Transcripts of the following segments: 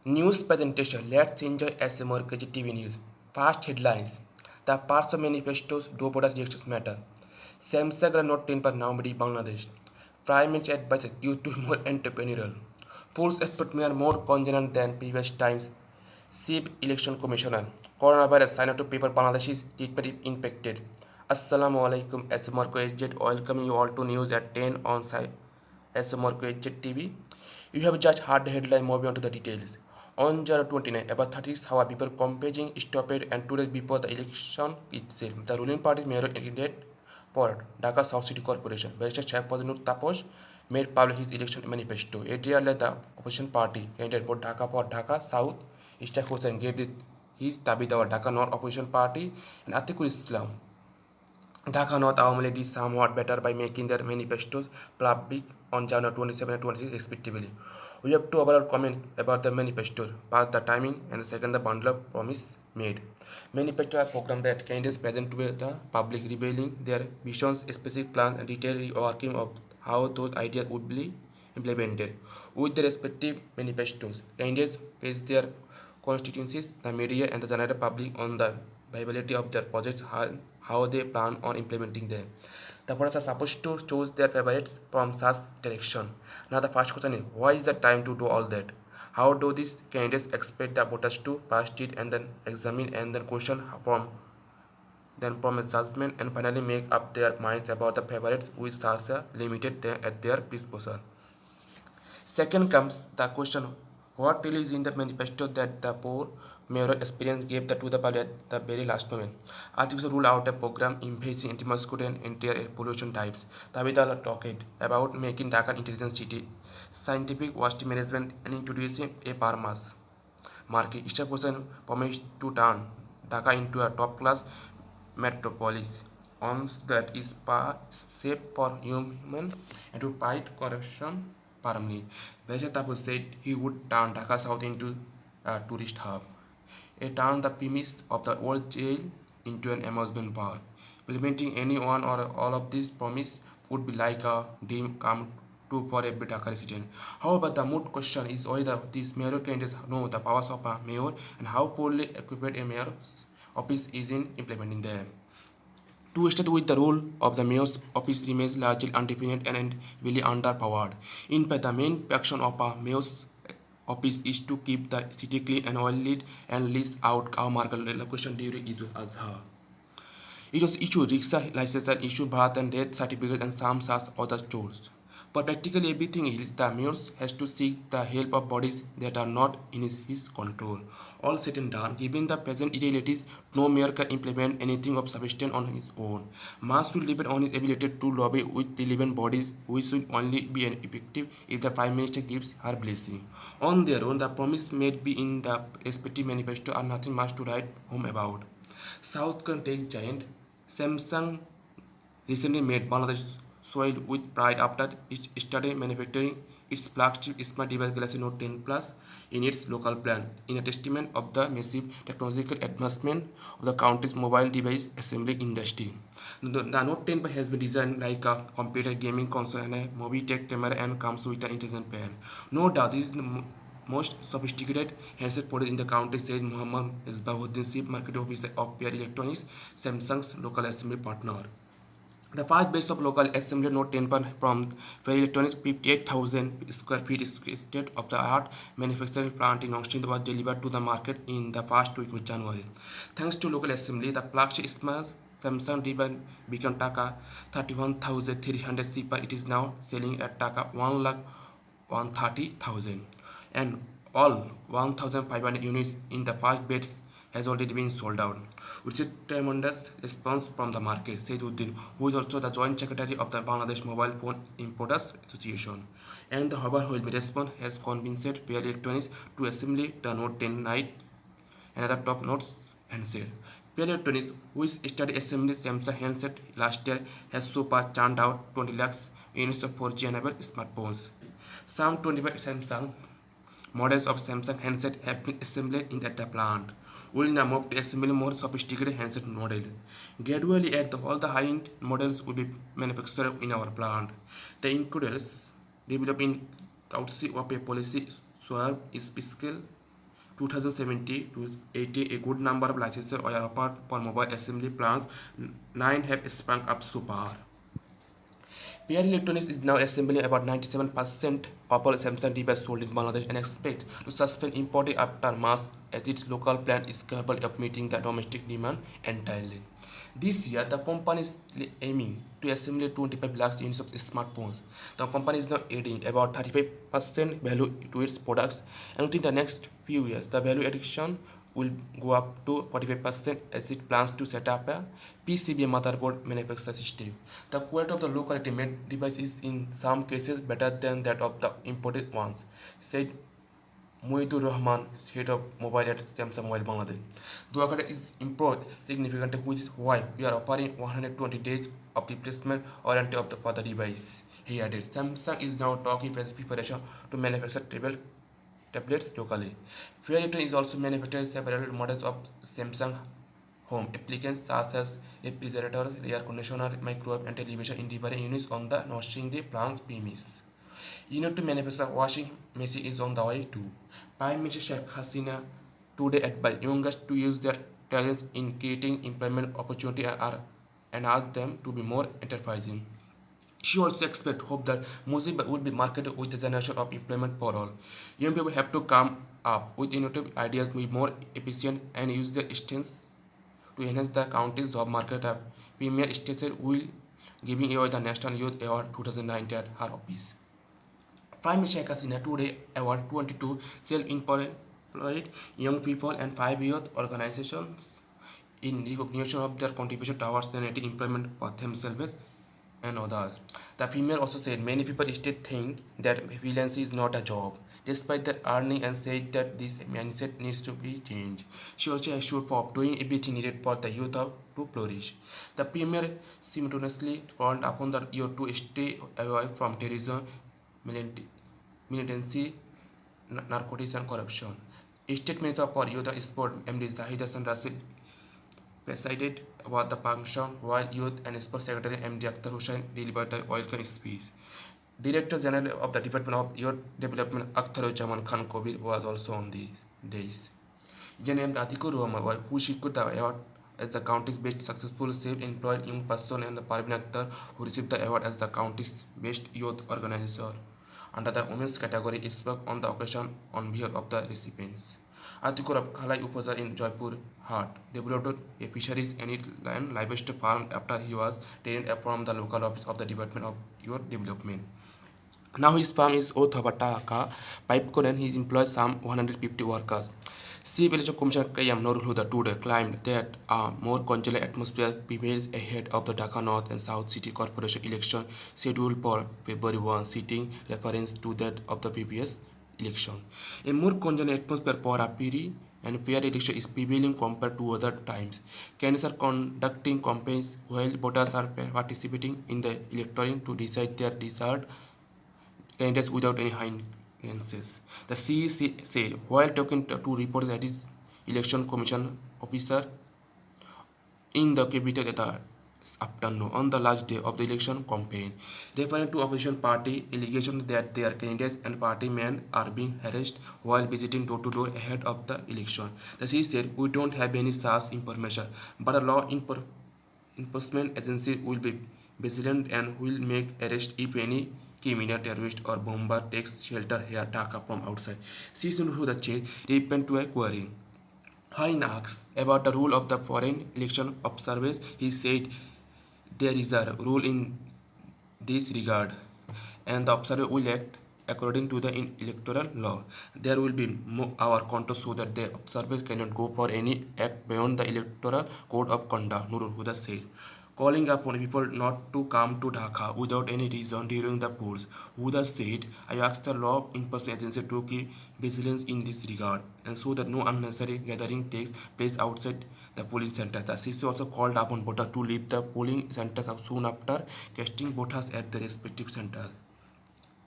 News presentation. Let's enjoy SMR TV news. Fast headlines. The parts of manifestos do product reactions matter. Samsung Note 10 पर Naumadi Bangladesh. Prime Minister advises you to be more entrepreneurial. Polls expect me are more congenial than previous times. Chief Election Commissioner. Coronavirus sign to paper Bangladesh's treatment impacted. Assalamu alaikum. SMR Jet welcoming you all to news at 10 on SMR Jet TV. You have just heard the headline, moving on to the details. On January 29, about 36 hours before campaigning stopped and 2 days before the election itself, the ruling party's mayor candidate for Dhaka South City Corporation, Barrister Shahbaz Taposh, made public his election manifesto. A year later, the opposition party candidate for Dhaka South, Ishaq Hussain, gave his Tabitha Dhaka North opposition party and Atiqul Islam. Dhaka North Awami League did somewhat better by making their manifestos public on January 27 and 26 respectively. We have two overall comments about the manifesto. First, the timing, and the second, the bundle of promise made. Manifesto are programs that candidates present to the public, revealing their visions, specific plans, and detailed working of how those ideas would be implemented. With the respective manifestos, candidates face their constituencies, the media, and the general public on the viability of their projects, how they plan on implementing them. The voters are supposed to choose their favorites from such direction. Now the first question is, why is the time to do all that? How do these candidates expect the voters to pass it and then examine and then question from a judgment and finally make up their minds about the favorites with such a limited at their disposal? Second comes the question, what really is in the manifesto that the poor mayoral experience gave to the public at the very last moment? Articles rule out a program embracing anti-mosquito and anti-air pollution types. Tabitha talked about making Dhaka intelligent city, scientific waste management, and introducing a farmers market. Ishaq Hussain promised to turn Dhaka into a top-class metropolis, one that is safe for humans and to fight corruption firmly. Bashir Tapur said he would turn Dhaka South into a tourist hub, a turn the premise of the old jail into an amusement park. Implementing any one or all of these promises would be like a dream come true for every Dhaka resident. However, the moot question is whether these mayoral candidates know the powers of a mayor and how poorly equipped a mayor's office is in implementing them. To start with, the role of the mayor's office remains largely undefined and really underpowered. In fact, the main function of a mayor's office is to keep the city clean and well-lit and lease out car market location during Eid al-Adha. It was issued rickshaw license and issued Bharat and death certificate and some such other chores. But practically everything else, the mayor has to seek the help of bodies that are not in his control. All said and done, given the present irregularities, no mayor can implement anything of substance on his own. Much will depend on his ability to lobby with relevant bodies, which will only be effective if the Prime Minister gives her blessing. On their own, the promise made be in the respective manifesto are nothing much to write home about. South Korean tech giant Samsung recently made Bangladesh soil with pride after it started manufacturing its flagship smart device Galaxy Note 10 Plus in its local plant, in a testament of the massive technological advancement of the country's mobile device assembly industry. The Note 10 has been designed like a computer gaming console and a movie tech camera and comes with an intelligent pen. No doubt this is the most sophisticated handset produced in the country, said Muhammad Isbahuddin, Chief Marketing Officer of Pear Electronics, Samsung's local assembly partner. The first batch of local assembly Note 10 from Pear Electronics 58,000 square feet state-of-the-art manufacturing plant in Austin was delivered to the market in the first week of January. Thanks to local assembly, the flagship Samsung device became Taka 31,300 cheaper. It is now selling at Taka 1,130,000, and all 1,500 units in the first batch has already been sold out, which is a tremendous response from the market, said Uddin, who is also the Joint Secretary of the Bangladesh Mobile Phone Importers Association. And the overwhelming response has convinced Pear Electronics to assemble the Note 10 Lite, another top-notch handset. Pear Electronics, which started assembling Samsung handset last year, has so far churned out 20 lakhs units of 4G-enabled smartphones. Some 25 Samsung models of Samsung handset have been assembled in at the plant. We will now move to assemble more sophisticated handset models. Gradually, all the high-end models will be manufactured in our plant. The includes developing courtesy of a policy swerve is fiscal 2070 to 80, a good number of licenses were offered for mobile assembly plants. 9 have sprung up so far. PR Electronics is now assembling about 97% of all Samsung devices sold in Bangladesh and expects to suspend importing after March as its local plant is capable of meeting the domestic demand entirely. This year, the company is aiming to assemble 25 lakh units of smartphones. The company is now adding about 35% value to its products, and within the next few years, the value addition will go up to 45% as it plans to set up a PCB motherboard manufacturing system. The quality of the locally made device is in some cases better than that of the imported ones, said Muidur Rahman, head of mobile at Samsung Mobile Bangladesh. The quality is improved significantly, which is why we are offering 120 days of replacement warranty for the device. He added, Samsung is now talking with preparation to manufacture tablets locally. Fairlight is also manufacturing several models of Samsung home appliances such as refrigerators, air conditioner, microwave, and television in different units on the notching the plant's premise. Unit to manufacture washing machine is on the way too. Prime Minister Sheikh Hasina today advised youngsters to use their talents in creating employment opportunity and asked them to be more enterprising. She also expects hope that Mozilla will be marketed with a generation of employment for all. Young people have to come up with innovative ideas to be more efficient and use their strengths to enhance the county's job market. A premier station will giving away the National Youth Award 2019 at her office. Prime Minister Sheikh Hasina today awarded 22 self-employed young people and 5 youth organizations in recognition of their contribution towards the native employment for themselves and others. The premier also said many people still think that freelancing is not a job, despite their earning, and said that this mindset needs to be changed. She also assured of doing everything needed for the youth to flourish. The premier simultaneously called upon the youth to stay away from terrorism, militancy, narcotics, and corruption. State Minister for Youth and Sport, MD Zahid Hassan Rasil, presided over the function, while Youth and Sports Secretary MD Akhtar Hussain delivered the welcome speech. Director General of the Department of Youth Development Akhtaruzzaman Khan Kobir was also on these days. Jan Atikur Rahman, who secured the award as the county's best successful self-employed young person, and the Parveen Akhtar, who received the award as the county's best youth organizer under the women's category, spoke on the occasion on behalf of the recipients. Atikur of Khalai Upazar in Jaipur Hat developed a fisheries and livestock farm after he was trained from the local office of the Department of Youth Development. Now his farm is Othabataka, Pipecore, and he employs some 150 workers. Chief Election Commissioner Kayam Nurul Huda today claimed that a more congenial atmosphere prevails ahead of the Dhaka North and South City Corporation election scheduled for February 1, citing reference to that of the previous election. A more congenial atmosphere for a free and fair election is prevailing compared to other times. Candidates are conducting campaigns while voters are participating in the electoral to decide their desired candidates without any hindrances. The CEC said while talking to reporters at his election commission officer in the capital at the afternoon on the last day of the election campaign, referring to opposition party allegations that their candidates and party men are being harassed while visiting door to door ahead of the election. The CEC said, "We don't have any such information, but a law enforcement agency will be vigilant and will make arrest if any criminal, terrorist, or bomber takes shelter here Dhaka from outside." Season to the chair replied to a query. When asked about the rule of the Foreign Election Observers, he said there is a rule in this regard, and the observer will act according to the electoral law. There will be our contours so that the observers cannot go for any act beyond the electoral code of conduct, Nurul Huda said. Calling upon people not to come to Dhaka without any reason during the polls. Huda said, "I asked the law enforcement agency to keep vigilance in this regard and so that no unnecessary gathering takes place outside the polling center." The CC also called upon voters to leave the polling centers soon after casting voters at the respective centers.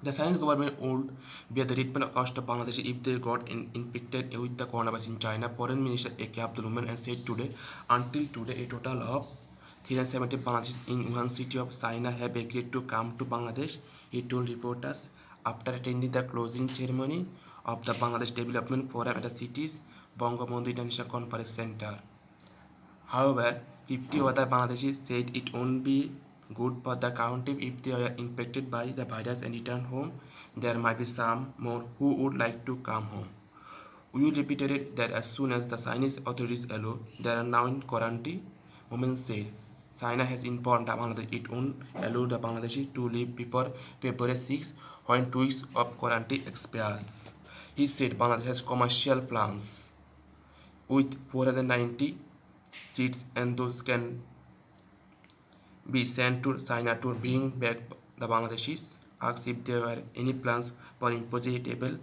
The Chinese government would bear the treatment cost of Bangladesh if they got infected with the coronavirus in China. Foreign Minister A.K. Abdul Rahman and said today, until today, a total of 370 Bangladeshis in Wuhan city of China have agreed to come to Bangladesh, he told reporters after attending the closing ceremony of the Bangladesh Development Forum at the city's Bangabandhu International Conference Center. However, 50 other Bangladeshis said it won't be good for the country if they are infected by the virus and return home. There might be some more who would like to come home. We repeated that as soon as the Chinese authorities allow, they are now in quarantine. Women said China has informed the Bangladesh it won't allow the Bangladeshi to leave before February 6 when 2 weeks of quarantine expires. He said Bangladesh has commercial plans with 490 seats and those can be sent to China to bring back the Bangladeshis. Asked if there were any plans for imposing a table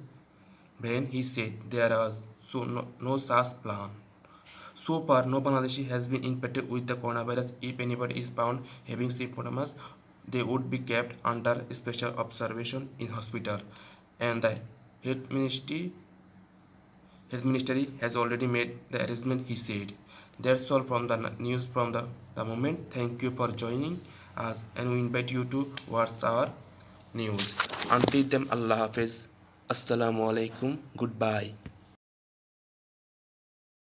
ban, he said there was no such plan. So far, no Bangladeshi has been infected with the coronavirus. If anybody is found having symptoms, they would be kept under special observation in hospital. And the health ministry has already made the arrangement, he said. That's all from the news from the moment. Thank you for joining us and we invite you to watch our news. Until then, Allah Hafiz. Assalamu alaikum. Goodbye.